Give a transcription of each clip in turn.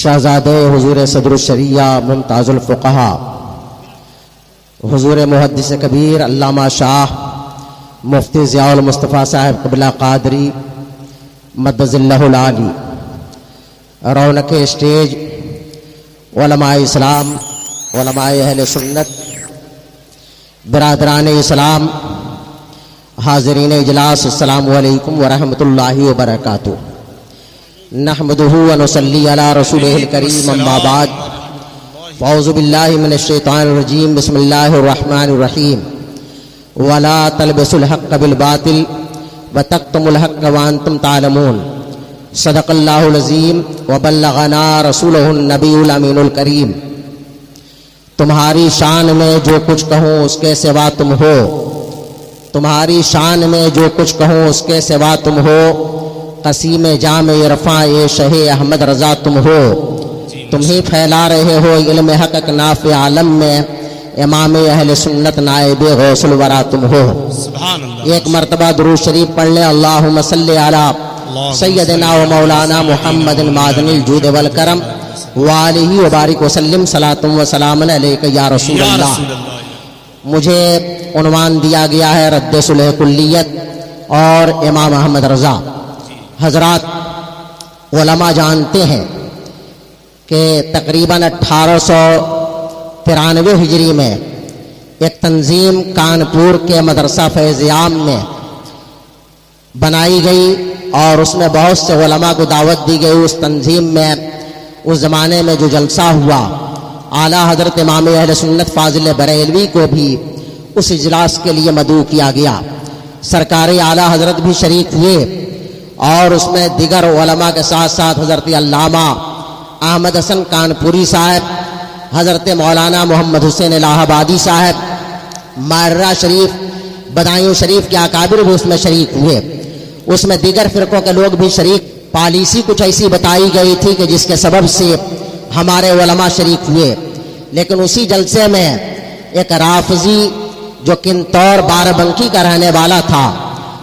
شہزادے حضور صدر الشریعہ ممتاز الفقہا حضور محدث کبیر علامہ شاہ مفتی ضیاء المصطفیٰ صاحب قبلہ قادری مدظ اللہ العالی، رونق اسٹیج علماء اسلام، علماء اہل سنت، برادران اسلام، حاضرین اجلاس، السلام علیکم ورحمۃ اللہ وبرکاتہ۔ نحمدہ ونصلی علی رسولہ الکریم، اما بعد، فاعوذ باللہ من الشیطان الرجیم، بسم اللہ الرحمن الرحیم۔ ولا تلبسوا الحق بالباطل وتکتموا الحق وانتم تعلمون، صدق اللہ العظیم وبلغنا رسولہ النبی الامین الکریم۔ تمہاری شان میں جو کچھ کہوں اس کے سوا تم ہو، تمہاری شان میں جو کچھ کہوں اس کے سوا تم ہو، قسیم جامع عرفاں یہ شہ احمد رضا تم ہو، تم ہی پھیلا رہے ہو علم حق نافع عالم میں، امام اہل سنت نائب غوث الورا تم ہو۔ ایک مرتبہ درود شریف پڑھ لیں، اللہم صلی علی سیدنا و مولانا محمد معدن الجود والکرم وآلہ وبارک وسلم، صلاۃ و سلام علیک یا رسول اللہ۔ مجھے عنوان دیا گیا ہے رد صلح کلیت اور امام احمد رضا۔ حضرات علماء جانتے ہیں کہ تقریباً 1893 ہجری میں ایک تنظیم کانپور کے مدرسہ فیض عام میں بنائی گئی اور اس میں بہت سے علماء کو دعوت دی گئی۔ اس تنظیم میں اس زمانے میں جو جلسہ ہوا، اعلیٰ حضرت امام اہل سنت فاضل بریلوی کو بھی اس اجلاس کے لیے مدعو کیا گیا۔ سرکار اعلیٰ حضرت بھی شریک ہوئے اور اس میں دیگر علماء کے ساتھ ساتھ حضرت علامہ احمد حسن کانپوری صاحب، حضرت مولانا محمد حسین الہ آبادی صاحب، ماررہ شریف، بدایوں شریف کے اکابر بھی اس میں شریک ہوئے۔ اس میں دیگر فرقوں کے لوگ بھی شریک۔ پالیسی کچھ ایسی بتائی گئی تھی کہ جس کے سبب سے ہمارے علماء شریک ہوئے، لیکن اسی جلسے میں ایک رافضی جو کنتور بارہ بنکی کا رہنے والا تھا،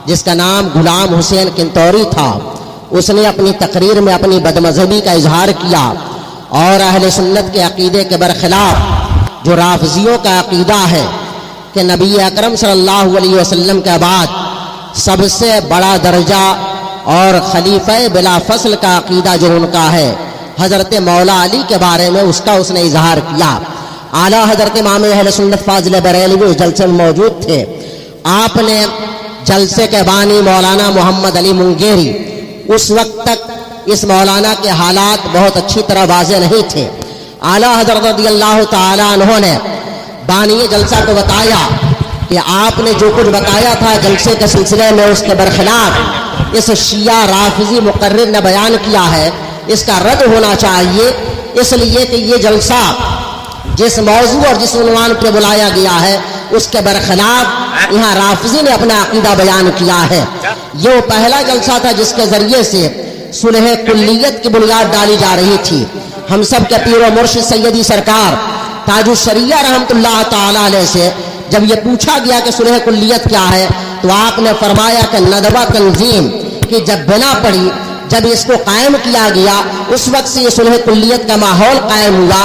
جس کا نام غلام حسین کنتوری تھا، اس نے اپنی تقریر میں اپنی بدمذہبی کا اظہار کیا اور اہل سنت کے عقیدے کے برخلاف جو رافضیوں کا عقیدہ ہے کہ نبی اکرم صلی اللہ علیہ وسلم کے بعد سب سے بڑا درجہ اور خلیفہ بلا فصل کا عقیدہ جو ان کا ہے حضرت مولا علی کے بارے میں، اس کا اس نے اظہار کیا۔ اعلیٰ حضرت امام اہل سنت فاضل بریلوی اس جلسے میں موجود تھے۔ آپ نے جلسے کے بانی مولانا محمد علی منگیری، اس وقت تک اس مولانا کے حالات بہت اچھی طرح واضح نہیں تھے۔ اعلیٰ حضرت رضی اللہ تعالیٰ عنہ نے بانی جلسہ کو بتایا کہ آپ نے جو کچھ بتایا تھا جلسے کے سلسلے میں، اس کے برخلاف اس شیعہ رافضی مقرر نے بیان کیا ہے، اس کا رد ہونا چاہیے، اس لیے کہ یہ جلسہ جس موضوع اور جس عنوان پہ بلایا گیا ہے اس کے برخلاف یہاں رافضی نے اپنا عقیدہ بیان کیا ہے۔ یہ وہ پہلا جلسہ تھا جس کے ذریعے سے صلح کلیت کی بنیاد ڈالی جا رہی تھی۔ ہم سب کے پیر و مرشد سیدی سرکار تاج الشریعہ رحمۃ اللہ تعالی علیہ سے جب یہ پوچھا گیا کہ صلح کلیت کیا ہے تو آپ نے فرمایا کہ ندوہ تنظیم کی جب بنا پڑی، جب اس کو قائم کیا گیا، اس وقت سے یہ صلح کلیت کا ماحول قائم ہوا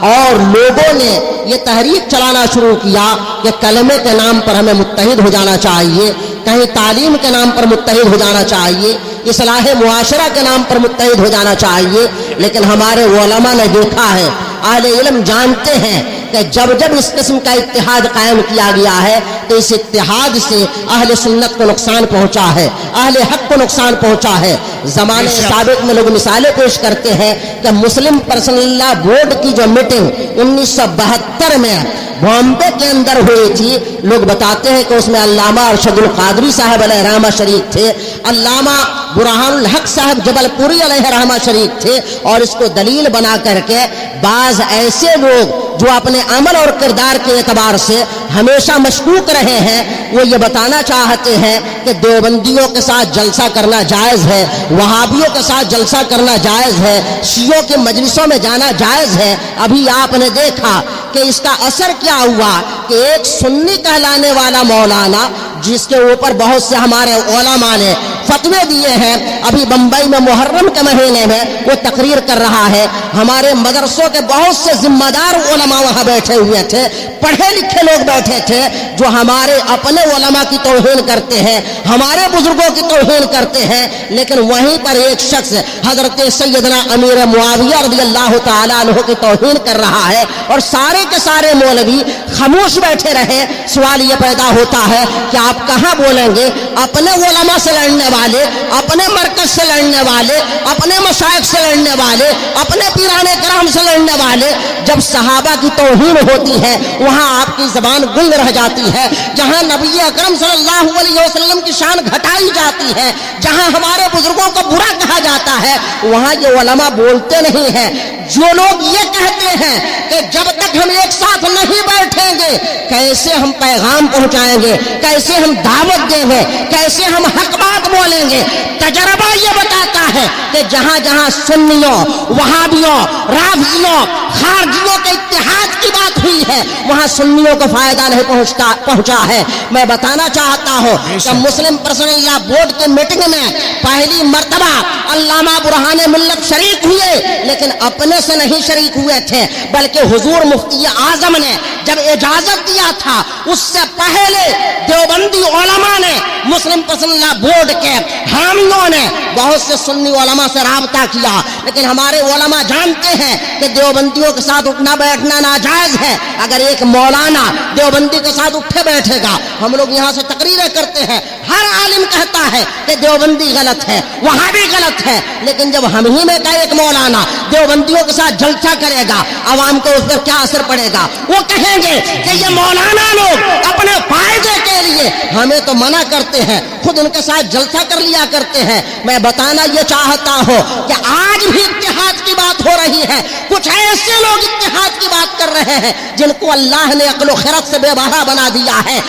اور لوگوں نے یہ تحریک چلانا شروع کیا کہ کلمے کے نام پر ہمیں متحد ہو جانا چاہیے، کہیں تعلیم کے نام پر متحد ہو جانا چاہیے، اصلاح معاشرہ کے نام پر متحد ہو جانا چاہیے۔ لیکن ہمارے علماء نے دیکھا ہے، اہل علم جانتے ہیں کہ جب جب اس قسم کا اتحاد قائم کیا گیا ہے تو اس اتحاد سے اہل سنت کو نقصان پہنچا ہے، اہل حق کو نقصان پہنچا ہے۔ زمانے سابق میں لوگ مثالیں پیش کرتے ہیں کہ مسلم پرسنل لا بورڈ کی جو میٹنگ 1972 میں بامبے کے اندر ہوئی تھی، لوگ بتاتے ہیں کہ اس میں علامہ ارشد القادری صاحب علیہ رحمہ شریک تھے، علامہ برہان الحق صاحب جبل پوری علیہ رحمہ شریک تھے، اور اس کو دلیل بنا کر کے بعض ایسے لوگ جو اپنے عمل اور کردار کے اعتبار سے ہمیشہ مشکوک رہے ہیں، وہ یہ بتانا چاہتے ہیں کہ دیوبندیوں کے ساتھ جلسہ کرنا جائز ہے، وہابیوں کے ساتھ جلسہ کرنا جائز ہے، شیعوں کے مجلسوں میں جانا جائز ہے۔ ابھی آپ نے دیکھا کہ اس کا اثر کیا ہوا کہ ایک سنی کہلانے والا مولانا، جس کے اوپر بہت سے ہمارے علماء نے فتوے دیے ہیں. ابھی بمبئی میں محرم کے مہینے میں وہ تقریر کر رہا ہے. ہمارے مدرسوں کے بہت سے ذمہ دار علماء وہاں بیٹھے ہوئے تھے, پڑھے لکھے لوگ بیٹھے تھے, جو ہمارے اپنے علماء کی توہین کرتے ہیں, ہمارے بزرگوں کی توہین کرتے ہیں. لیکن وہیں پر ایک شخص حضرت سیدنا امیر معاویہ رضی اللہ تعالیٰ عنہ کی توہین کر رہا ہے, اور سارے کے سارے مولوی خاموش بیٹھے رہے. سوال یہ پیدا ہوتا ہے کہ آپ کہاں بولیں گے؟ اپنے علماء سے لڑنے والے, اپنے مرکز سے لڑنے والے, اپنے مشائخ سے لڑنے والے, اپنے پیران کرام سے لڑنے والے. جب صحابہ کی توہین ہوتی ہے وہاں آپ کی زبان گنگ رہ جاتی ہے. جہاں نبی اکرم صلی اللہ علیہ وسلم کی شان گھٹائی جاتی ہے, جہاں ہمارے بزرگوں کو برا کہا جاتا ہے, وہاں یہ علماء بولتے نہیں ہیں. جو لوگ یہ کہتے ہیں کہ جب تک ہم ایک ساتھ نہیں بیٹھیں گے کیسے ہم پیغام پہنچائیں گے, کیسے ہم دعوت دیں گے, کیسے ہم حق بات بولیں گے, تجربہ یہ بتاتا ہے کہ جہاں جہاں سنیوں, وہابیوں, رافضیوں, خارجیوں کے اتحاد کی بات ہوئی ہے وہاں سنیوں کو فائدہ نہیں پہنچا ہے. میں بتانا چاہتا ہوں کہ مسلم پرسنل لا بورڈ کی میٹنگ میں پہلی مرتبہ علامہ برہان ملت شریک ہوئے, لیکن اپنے سے نہیں شریک ہوئے تھے, بلکہ حضور مفتی اعظم نے جب اجازت دیا تھا اس سے پہلے دیوبندی علماء نے, مسلم پرسنل لا بورڈ کے حامیوں نے بہت سے سنی علماء سے رابطہ کیا. لیکن ہمارے علماء جانتے ہیں کہ دیوبندیوں کے ساتھ اٹھنا بیٹھنا ناجائز ہے. اگر ایک مولانا دیوبندی کے ساتھ اٹھے بیٹھے گا, ہم لوگ یہاں سے تقریریں کرتے ہیں, ہر عالم کہتا ہے کہ دیوبندی غلط ہے, وہاں بھی غلط ہے, لیکن جب ہم ہی میں کا ایک مولانا دیوبندیوں کے ساتھ جلسہ کرے گا عوام کو اس پر کیا اثر پڑے گا؟ وہ کہیں گے کہ یہ مولانا لوگ اپنے فائدے کے لیے ہمیں تو منع کرتے ہیں, خود ان کے ساتھ جلسہ کر لیا کرتے ہیں. میں بتانا یہ چاہتا ہوں کہ آج بھی اتحاد کی بات ہو رہی ہے. کچھ ایسے لوگ اتحاد کی بات کر رہے ہیں جن کو اللہ نے عقل و خرد سے بے بہا بنا دیا ہے.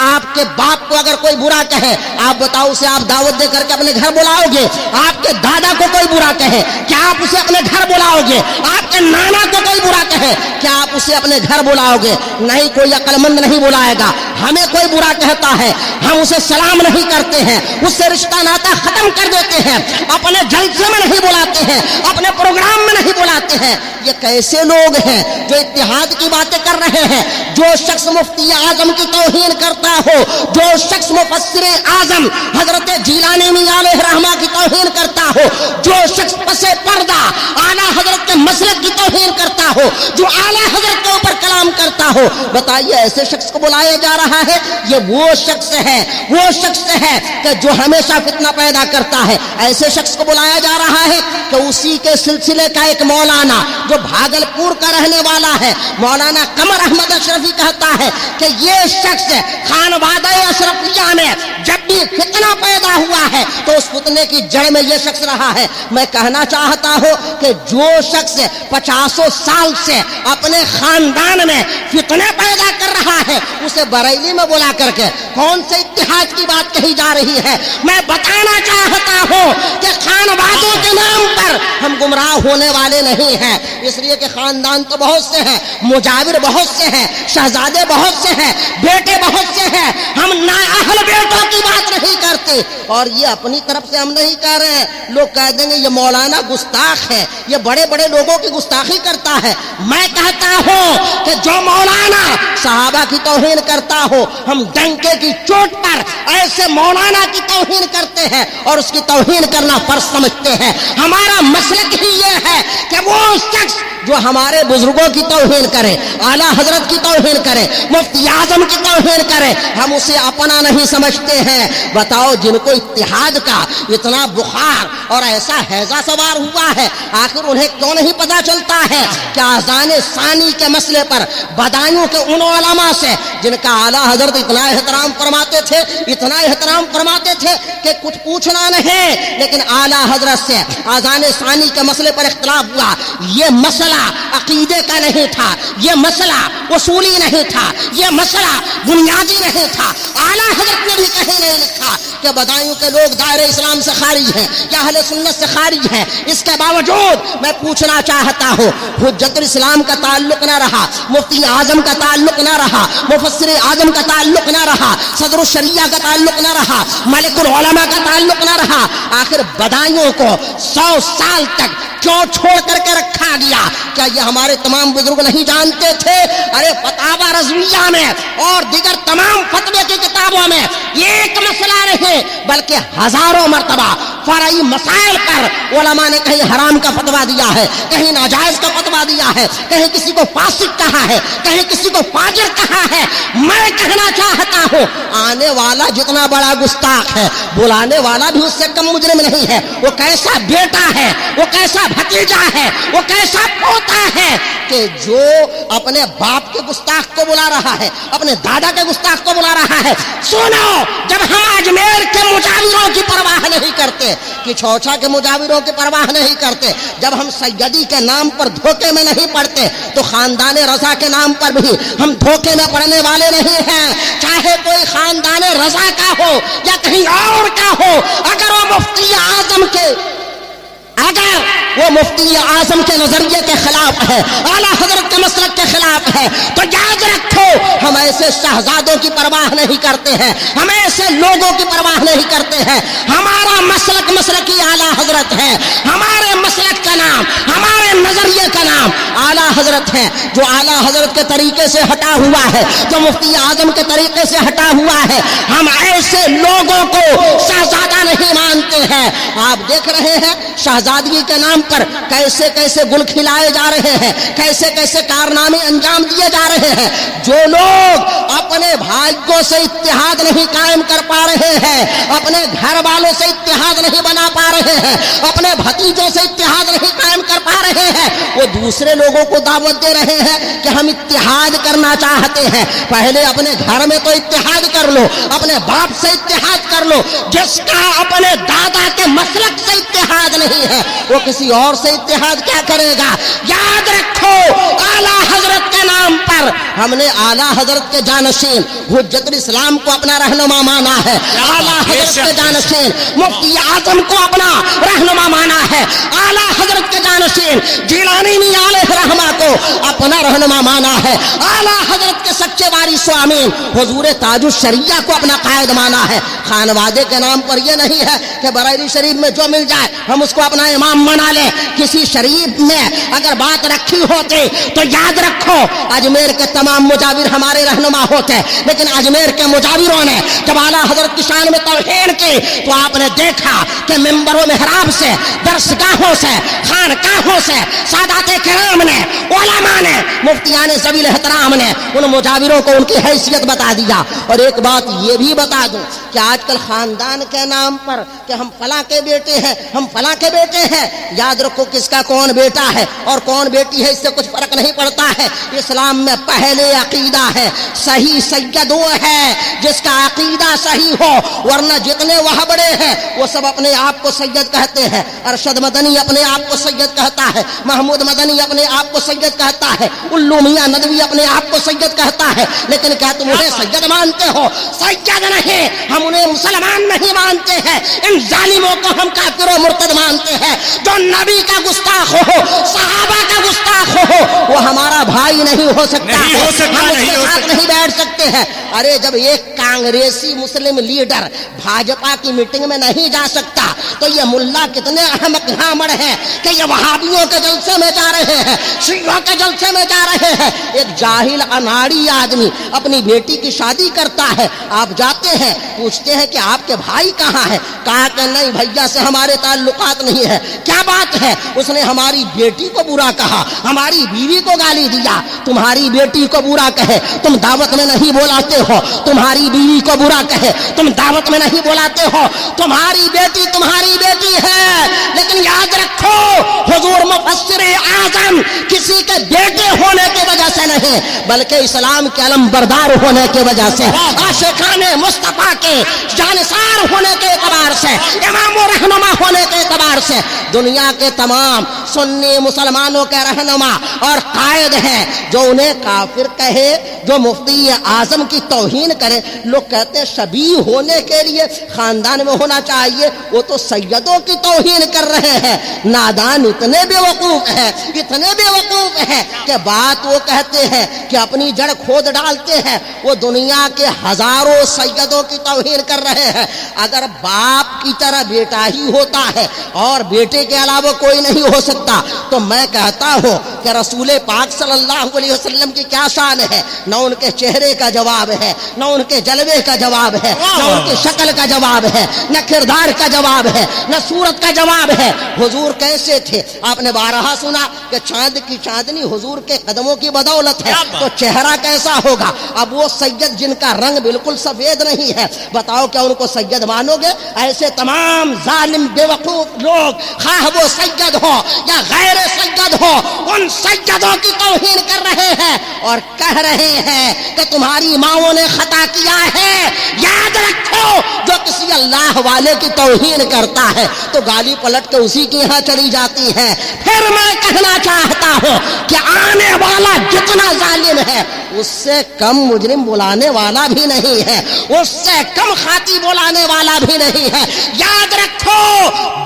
آپ کے باپ کو اگر کوئی برا کہے, آپ بتاؤ اسے آپ دعوت دے کر کے اپنے گھر بلاؤ گے؟ آپ کے دادا کو کوئی برا کہے, کیا آپ اسے اپنے گھر بلاؤ گے؟ آپ کے نانا کو کوئی برا کہے, کیا آپ اسے اپنے گھر بلاؤ گے؟ نہیں, کوئی عقل مند نہیں بلائے گا. ہمیں کوئی برا کہتا ہے, ہم اسے سلام نہیں کرتے ہیں, اس سے رشتہ ناتا ختم کر دیتے ہیں, اپنے جلسے میں نہیں بلاتے ہیں, اپنے پروگرام میں نہیں بلاتے ہیں. یہ کیسے لوگ ہیں جو اتحاد کی باتیں کر رہے ہیں؟ جو شخص مفتی اعظم کی توہین کرتا ہو, جو شخص مفسر اعظم حضرت جیلانی میاں علیہ رحمہ کی توہین کرتا ہو, جو شخص پسے پردہ اعلیٰ حضرت کے مسلک کی توہین کرتا ہو, جو اعلیٰ حضرت کے اوپر کلام کرتا ہو, بتائیے ایسے شخص کو بلایا جا رہا ہے؟ یہ وہ شخص ہے کہ جو ہمیشہ فتنہ پیدا کرتا ہے. ایسے شخص کو بلایا جا رہا ہے کہ اسی کے سلسلے کا ایک مولانا جو بھاگلپور کا رہنے والا ہے, مولانا قمر احمد اشرفی, کہتا ہے کہ یہ شخص خانوادہ اشرفیہ میں جب بھی فتنہ پیدا ہوا ہے تو اس فتنے کی جڑ میں یہ شخص رہا ہے. میں کہنا چاہتا ہوں کہ جو شخص 50 سال سے اپنے خاندان میں فتنے پیدا کر رہا ہے اسے بریلی میں بلا کر کے کون سے اتحاد کی بات کہی جا رہی ہے؟ میں بتانا چاہتا ہوں کہ خانوادوں کے نام پر ہم گمراہ ہونے والے نہیں ہیں, اس لیے کہ خاندان تو بہت سے ہیں, مجاور بہت سے ہیں, شہزادے بہت سے ہیں, بیٹے بہت سے ہیں. ہم نااہل بیٹوں کی بات نہیں کرتے, اور یہ اپنی طرف سے ہم نہیں کہہ رہے ہیں. لوگ کہہ دیں گے یہ مولانا گستاخ ہے, یہ بڑے بڑے لوگوں کی گستاخی کرتا ہے. میں کہتا ہوں کہ جو مولانا صحابہ کی توہین کرتا ہو, ہم ڈنکے کی چوٹ پر ایسے مولانا کی توہین کرتے ہیں اور اس کی توہین کرنا فرض سمجھتے ہیں. ہمارا مسلک ہی یہ ہے کہ وہ شخص جو ہمارے بزرگوں کی توہین کرے, اعلیٰ حضرت کی توہین کرے, مفتی اعظم کی توہین کرے, ہم اسے اپنا نہیں سمجھتے ہیں. بتاؤ, جن کو اتحاد کا اتنا بخار اور ایسا ہیضہ سوار ہوا ہے, آخر انہیں کیوں نہیں پتا چلتا ہے کہ اذان ثانی کے مسئلے پر بدایوں کے ان علماء سے جن کا اعلیٰ حضرت اتنا احترام فرماتے تھے کہ کچھ پوچھنا نہیں, لیکن اعلیٰ حضرت سے اذان ثانی کے مسئلے پر اختلاف ہوا. یہ مسئلہ عقیدے کا نہیں تھا, یہ مسئلہ اصولی نہیں تھا, یہ مسئلہ بنیادی نہیں تھا. اعلیٰ حضرت نے بھی کہیں نہیں لکھا کہ بدایوں کے لوگ دائرہ اسلام سے خارج ہیں یا اہل سنت سے خارج ہیں. اس کے باوجود میں پوچھنا چاہتا ہوں, حجت الاسلام کا تعلق نہ رہا، مفتی اعظم کا تعلق نہ رہا، مفسر اعظم کا تعلق نہ رہا، صدر الشریعہ کا تعلق نہ رہا، ملک العلماء کا تعلق نہ رہا، آخر بدایوں کو 100 سال تک کیوں چھوڑ کر کے رکھا گیا؟ کیا یہ ہمارے تمام بزرگ نہیں جانتے تھے؟ ارے فتاوی رضویہ میں اور دیگر تمام فتوے کی کتابوں میں ایک مسئلہ نہیں بلکہ ہزاروں مرتبہ فرعی مسائل پر علماء نے کہیں حرام کا فتویٰ دیا ہے، کہیں ناجائز کا فتویٰ دیا ہے، کہیں کسی کو فاسق کہا ہے، کہیں کسی کو فاجر کہا ہے۔ میں کہنا چاہتا ہوں آنے والا جتنا بڑا گستاخ ہے بلانے والا بھی اس سے کم مجرم نہیں ہے۔ وہ کیسا بیٹا ہے، وہ کیسا بھتیجا ہے، وہ کیسا پوتا ہے کہ جو اپنے باپ کے گستاخ کو بلا رہا ہے، اپنے دادا کے گستاخ کو بلا رہا ہے۔ سنو، جب ہم اجمیر کے مجاوروں کی پرواہ نہیں کرتے، کہ چھوچا کے مجاوروں کی پرواہ نہیں کرتے، جب ہم سیدی کے نام پر دھوکے میں نہیں پڑتے تو خاندان رضا کے نام پر بھی ہم دھوکے میں پڑنے والے نہیں ہیں۔ چاہے کوئی خاندان رضا کا ہو یا کہیں اور کا ہو، اگر وہ مفتی اعظم کے نظریے کے خلاف ہے، اعلیٰ حضرت کے مسلک کے خلاف ہے، تو یاد رکھو ہم ایسے شہزادوں کی پرواہ نہیں کرتے ہیں، ہم ایسے لوگوں کی پرواہ نہیں کرتے ہیں۔ ہمارا مسلکی اعلیٰ حضرت ہے، ہمارے مسلک کا نام، ہمارے نظریے کا نام اعلیٰ حضرت ہے۔ جو اعلیٰ حضرت کے طریقے سے ہٹا ہوا ہے، جو مفتی اعظم کے طریقے سے ہٹا ہوا ہے، ہم ایسے لوگوں کو شہزادہ نہیں مانتے ہیں۔ آپ دیکھ رہے ہیں شہزادگی کے نام پر کیسے کیسے گل کھلائے جا رہے ہیں، کیسے کیسے کارنامے انجام دیے جا رہے ہیں۔ جو لوگ اپنے بھائیوں سے اتحاد نہیں قائم کر پا رہے ہیں، اپنے گھر والوں سے اتحاد نہیں بنا پا رہے ہیں، اپنے بھتیجوں سے اتحاد نہیں قائم کر پا رہے ہیں، وہ دوسرے لوگوں کو دعوت دے رہے ہیں کہ ہم اتحاد کرنا چاہتے ہیں۔ پہلے اپنے گھر میں تو اتحاد کر لو، اپنے باپ سے اتحاد کر لو۔ جس کا اپنے دادا کے مسلک سے اتحاد نہیں ہے وہ کسی اور سے اتحاد کیا کرے گا؟ یاد رکھو اعلیٰ حضرت کے نام پر ہم نے اعلیٰ حضرت کے جانشین حجت الاسلام کو اپنا رہنما مانا ہے، اعلیٰ حضرت کے جانشین مفتی اعظم کو اپنا رہنما مانا ہے، اعلیٰ حضرت کے جانشین جیلانی میاں علیہ رحمہ کو اپنا رہنما مانا ہے، اعلیٰ حضرت کے سچے وارث و امین حضور تاج الشریعہ کو اپنا قائد مانا ہے۔ خانوادے کے نام پر یہ نہیں ہے کہ بریلی شریف میں جو مل جائے ہم اس کو اپنا امام بنا لیں۔ کسی شریف میں اگر بات رکھی ہوتی تو یاد رکھو اجمیر کے تمام مجاور ہمارے رہنما ہوتے، لیکن اجمیر کے مجاوروں نے جب اعلیٰ حضرت کی شان میں توہین کی تو آپ نے دیکھا کہ منبر و محراب سے، درسگاہوں سے، خانقاہوں سے سادات کرام نے، علماء نے، مفتیان ذوی الاحترام نے ان مجاوروں کو ان کی حیثیت بتا دیا۔ اور ایک بات یہ بھی بتا دوں کہ آج کل خاندان کے نام پر کہ ہم فلاں کے بیٹے ہیں، ہم فلاں کے بیٹے ہیں، یاد رکھو کس کا کون بیٹا ہے اور کون بیٹی ہے اس سے کچھ فرق نہیں پڑتا ہے۔ اسلام میں پہلے عقیدہ ہے، صحیح سید وہ ہے جس کا عقیدہ صحیح ہو، ورنہ جتنے وہ بڑے ہیں وہ سب اپنے آپ کو سید کہتے ہیں۔ ارشد مدنی اپنے آپ کو سید کہتا ہے، محمود مدنی اپنے آپ کو سید کہتا ہے، الو میاں ندوی اپنے آپ کو سید کہتا ہے، لیکن کیا تم انہیں سید مانتے ہو؟ سید نہیں، ہم انہیں مسلمان نہیں مانتے ہیں، ان ظالموں کو ہم کافر و مرتد مانتے ہیں۔ جو نبی کا گستاخ ہو، صحابہ کا گستاخ ہو، وہ ہمارا بھائی نہیں ہو سکتا ہے، ہم اس کے ساتھ نہیں بیٹھ سکتے ہیں۔ ارے جب ایک کانگریسی مسلم لیڈر بھاجپا کی میٹنگ میں نہیں جا سکتا تو یہ ملا کتنے احمق گھامڑ ہیں کہ یہ وہابیوں کے جلسے میں جا رہے ہیں، شیعوں کے جلسے میں جا رہے ہیں۔ ایک جاہل اناڑی آدمی اپنی بیٹی کی شادی کرتا ہے، آپ جاتے ہیں پوچھتے ہیں کہ آپ کے بھائی کہاں ہے؟ کہا کہ نہیں بھیا سے ہمارے تعلقات نہیں ہے۔ کیا بات ہے؟ اس نے ہماری بیٹی کو برا کہا، ہماری بیوی کو گالی دیا۔ تمہاری بیٹی کو برا کہے تم دعوت میں نہیں بلاتے ہو، تمہاری بیوی کو برا کہے تم دعوت میں نہیں بلاتے ہو۔ تمہاری بیٹی ہے، لیکن یاد رکھو حضور مفسر اعظم کسی کے بیٹے ہونے کی وجہ سے نہیں بلکہ اسلام کے علم بردار ہونے کی وجہ سے، عاشقان مصطفیٰ کے جانثار ہونے کے اعتبار سے، امام و رہنما ہونے کے اعتبار سے دنیا کے تمام سنی مسلمانوں کے رہنما اور قائد ہیں۔ جو انہیں کافر کہے جو مفتی اعظم کی توہین کرے. لوگ کہتے ہیں شبیہ ہونے کے لیے خاندان میں ہونا چاہیے، وہ تو سیدوں کی توہین کر رہے ہیں. نادان اتنے بے وقوف ہیں، اتنے بے وقوف ہیں کہ بات وہ کہتے ہیں کہ اپنی جڑ کھود ڈالتے ہیں. وہ دنیا کے ہزاروں سیدوں کی توہین کر رہے ہیں. اگر باپ کی طرح بیٹا ہی ہوتا ہے اور بیٹے کے علاوہ کوئی نہیں ہو سکتا تو میں کہتا ہوں کہ رسول پاک صلی اللہ علیہ وسلم کی کیا شان ہے. نہ ان کے چہرے کا جواب ہے، نہ ان کے جلوے کا جواب ہے، نہ ان کی شکل کا جواب ہے، نہ کردار کا جواب ہے، نہ صورت کا جواب ہے. حضور کیسے تھے آپ نے بارہا سنا کہ چاند کی چاندنی حضور کے قدموں کی بدولت ہے، تو چہرہ کیسا ہوگا. اب وہ سید جن کا رنگ بالکل سفید نہیں ہے، بتاؤ کیا ان کو سید مانو گے؟ ایسے تمام ظالم بے وقوف لوگ، خواہ وہ سید ہو یا غیر سید ہو، ان سیدوں کی توہین کر رہے ہیں اور کہہ رہے ہیں کہ تمہاری ماؤں نے خطا کیا ہے. یاد رکھو جو کسی اللہ والے کی توہین کرتا ہے تو گالی پلٹ کے اسی کے یہاں چلی جاتی ہے. پھر میں کہنا چاہتا ہوں کہ آنے والا جتنا ظالم ہے اس سے کم مجرم بلانے والا بھی نہیں ہے، اس سے کم خاطی بلانے والا بھی نہیں ہے. یاد رکھو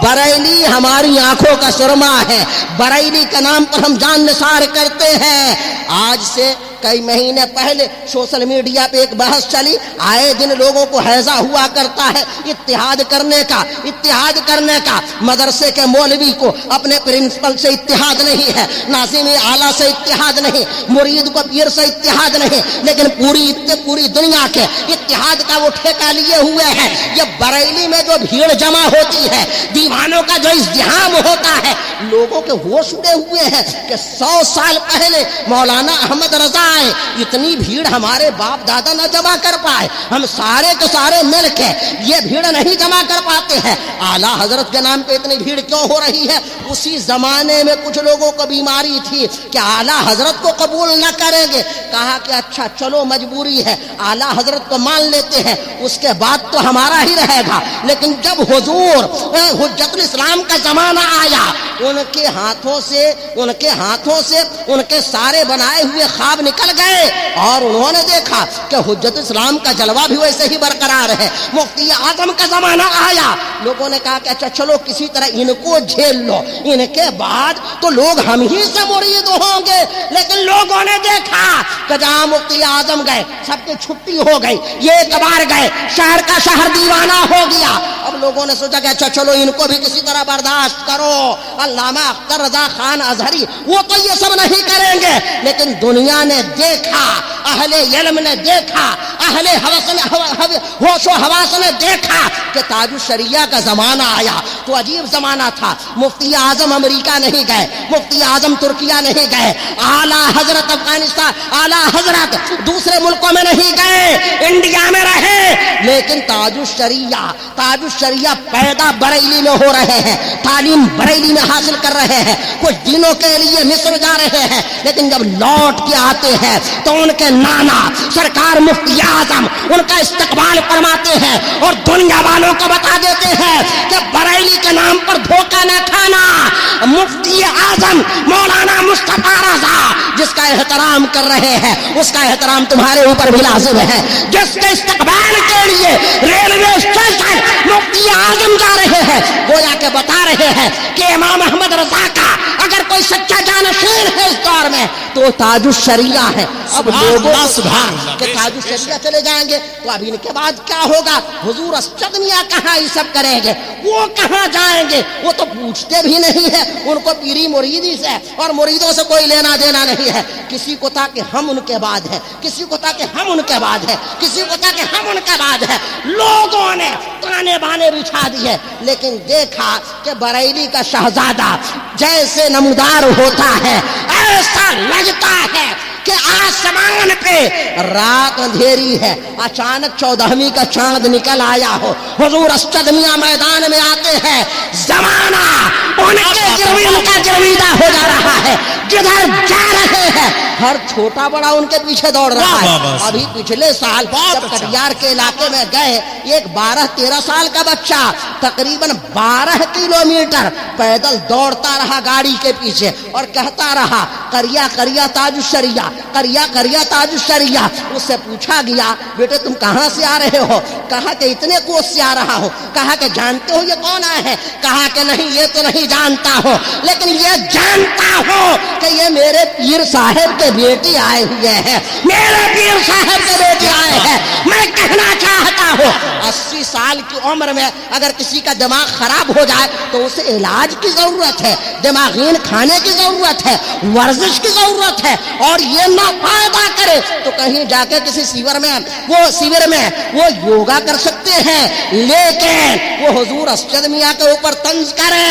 بریلی ہماری آنکھوں کا سرما ہے، بریلی کے نام پر ہم جان نثار کرتے ہیں. آج سے کئی مہینے پہلے سوشل میڈیا پہ ایک بحث چلی، آئے دن لوگوں کو ہیضہ ہوا کرتا ہے اتحاد کرنے کا. مدرسے کے مولوی کو اپنے پرنسپل سے اتحاد نہیں ہے، ناظم اعلیٰ سے اتحاد نہیں، مرید کو پیر سے اتحاد نہیں، لیکن پوری دنیا کے اتحاد کا وہ ٹھیکہ لیے ہوئے ہیں. یہ بریلی میں جو بھیڑ جمع ہوتی ہے، دیوانوں کا جو ازدحام ہوتا ہے، لوگوں کے ہوش اڑے ہوئے ہیں کہ 100 سال پہلے مولانا احمد رضا آئے، اتنی بھیڑ ہمارے باپ دادا نہ جمع کر پائے، ہم سارے کے سارے مل کے یہ بھیڑ نہیں جمع کر پاتے ہیں. اعلیٰ حضرت کے نام پہ اتنی بھیڑ کیوں ہو رہی ہے؟ اسی زمانے میں کچھ لوگوں کو بیماری تھی کہ اعلیٰ حضرت کو قبول نہ کریں گے، کہا کہ اچھا چلو مجبوری ہے، اعلیٰ حضرت کو مان لیتے ہیں، اس کے بعد تو ہمارا ہی رہے گا. لیکن جب حضور حجت الاسلام کا زمانہ آیا، ان کے ہاتھوں سے ان کے سارے بنائے ہوئے خواب نکل گئے اور انہوں نے دیکھا کہ حجت اسلام کا جلوہ بھی ویسے ہی برقرار ہے. مفتی اعظم کا زمانہ آیا، لوگوں نے کہا کہ اچھا چلو کسی طرح ان کو جھیل لو، ان کے بعد تو لوگ ہم ہی سے مرید ہوں گے. لیکن لوگوں نے دیکھا کہ جہاں مفتی اعظم گئے سب کی چھٹی ہو گئی، یہ ایک بار گئے شہر کا شہر دیوانہ ہو گیا. اب لوگوں نے سوچا کہ اچھا چلو ان کو بھی کسی طرح برداشت کرو. علامہ اختر رضا خان ازہری وہ تو یہ سب نہیں کریں گے، لیکن دنیا نے دیکھا، اہل علم نے دیکھا، اہل ہوش و حواس نے دیکھا کہ تاج الشریعہ کا زمانہ آیا. تو عجیب زمانہ تھا. مفتی اعظم امریکہ نہیں گئے، مفتی اعظم ترکیہ نہیں گئے، اعلیٰ حضرت افغانستان، اعلیٰ حضرت دوسرے ملکوں میں نہیں گئے، انڈیا میں رہے. لیکن تاج الشریعہ پیدا بریلی میں ہو رہے ہیں، تعلیم بریلی میں حاصل کر رہے ہیں. کچھ دنوں کے لیے مصر جا رہے ہیں، لیکن جب لوٹ کے آتے ہیں تو ان کے نانا سرکار مفتی اعظم ان کا استقبال فرماتے ہیں اور دنیا والوں کو بتا دیتے ہیں کہ بریلی کے نام پر دھوکہ نہ کھانا. مفتی اعظم مولانا مصطفیٰ رضا جس کا احترام کر رہے ہیں اس کا احترام تمہارے اوپر بھی لازم ہے. جس کے استقبال کے لیے ریلوے اسٹیشن مفتی اعظم جا رہے ہیں، گویا کہ بتا رہے ہیں کہ امام احمد رضا کا اگر کوئی سچا جانشین ہے اس دور میں تو تاج الشریعہ ہے. اب لوگوں کہ تاج الشریعہ چلے جائیں گے تو اب ان کے بعد کیا ہوگا؟ حضور اسچدنیا کہاں یہ سب کریں گے؟ وہ کہاں جائیں گے؟ وہ تو پوچھتے بھی نہیں ہے. ان کو پیری مریدی سے اور مریدوں سے کوئی لینا دینا نہیں ہے. کسی کو تھا کہ ہم ان کے بعد ہیں، کسی کو تھا کہ ہم ان کے بعد ہیں، کسی کو تھا کہ ہم ان کے بعد ہیں. لوگوں نے تانے بانے بچھا دیے، لیکن دیکھا کہ بریلی کا شہزادہ جیسے نمودار ہوتا ہے ایسا لگتا ہے کہ آسمان پہ رات اندھیری ہے، اچانک 14ویں کا چاند نکل آیا ہو. حضور اسچدنیا میدان میں آتے ہیں، زمانہ ان کے گرویدہ ہو جا رہا ہے. جدھر جا رہے ہیں ہر چھوٹا بڑا ان کے پیچھے دوڑ رہا ہے. ابھی پچھلے سال جب کٹیہار کے علاقے میں گئے، ایک 12-13 سال کا بچہ تقریباً 12 کلومیٹر پیدل دوڑتا رہا گاڑی کے پیچھے اور کہتا رہا کریا کریا تاج الشریعہ، کریا کریا تاج الشریعہ. اس سے پوچھا گیا بیٹے تم کہاں سے آ رہے ہو؟ کہا کہ اتنے کوس سے آ رہا ہوں. کہا کہ جانتے ہو یہ کون آئے ہیں؟ کہا کہ نہیں یہ تو نہیں جانتا ہو، لیکن یہ جانتا ہو کہ یہ میرے پیر صاحب کے بیٹے آئے ہوئے ہیں، میرے پیر صاحب کے بیٹے آئے ہیں. میں کہنا چاہتا ہوں 80 سال کی عمر میں اگر کسی کا دماغ خراب ہو جائے تو اسے علاج کی ضرورت ہے، دماغین کھانے کی ضرورت ہے، ورزش کی ضرورت ہے. اور یہ نہ فائدہ کرے تو کہیں جا کے کسی سیور میں وہ یوگا کر سکتے ہیں، لیکن وہ حضور اسجد میاں کے اوپر طنز کرے.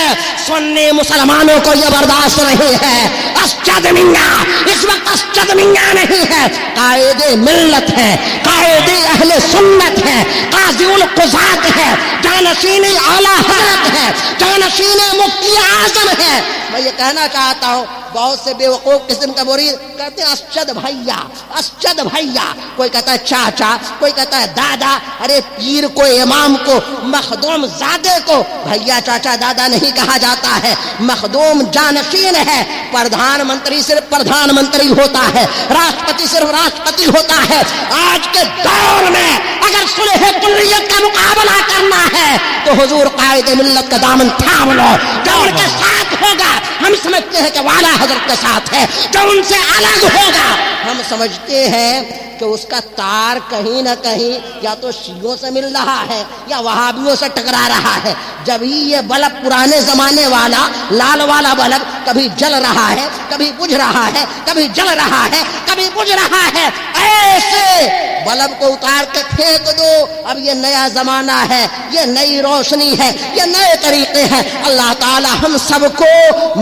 سنی مسلمانوں کو یہ برداشت نہیں ہے. اسجد میاں اس وقت اسجد میاں نہیں ہے، قائد ملت ہے، قائد اہل سنت ہے، قاضی القضات ہے، جانشین اعلیٰ حضرت ہے، جانشین مفتی اعظم ہے. میں یہ کہنا چاہتا ہوں بہت سے بے وقوف قسم کا مرید کہتے ہیں اسجد بھیا، اسجد بھیا. کوئی کہتا ہے چاچا، کوئی کہتا ہے دادا. ارے پیر کو، امام کو، مخدوم زادے کو بھیا چاچا دادا نہیں کہا جاتا ہے. مخدوم جانشین ہے. پردھان منتری صرف پردھان منتری ہوتا ہے، راشٹرپتی صرف راشٹرپتی ہوتا ہے. آج کے دور میں اگر صلح کلیت کا مقابلہ کرنا ہے تو حضور قائد ملت کا دامن تھام لو. جو ان کے ساتھ ہوگا ہم سمجھتے ہیں کہ والا حضرت کے ساتھ ہے، جو ان سے الگ ہوگا ہم سمجھتے ہیں کہ اس کا تار کہیں نہ کہیں یا تو شیعوں سے مل رہا ہے یا وہابیوں سے ٹکرا رہا ہے. جب ہی یہ بلب پرانے زمانے والا لال والا بلب کبھی جل رہا ہے، کبھی بجھ رہا ہے، کبھی جل رہا ہے، کبھی بجھ رہا ہے، ایسے بلب کو اتار کے پھینک دو. اب یہ نیا زمانہ ہے، یہ نئی روشنی ہے، یہ نئے طریقے ہیں. اللہ تعالی ہم سب کو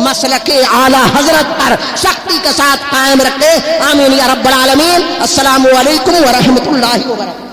مسلک اعلیٰ حضرت پر سختی کے ساتھ قائم رکھے. آمین یا رب العالمین. السلام علیکم ورحمۃ اللہ وبرکاتہ.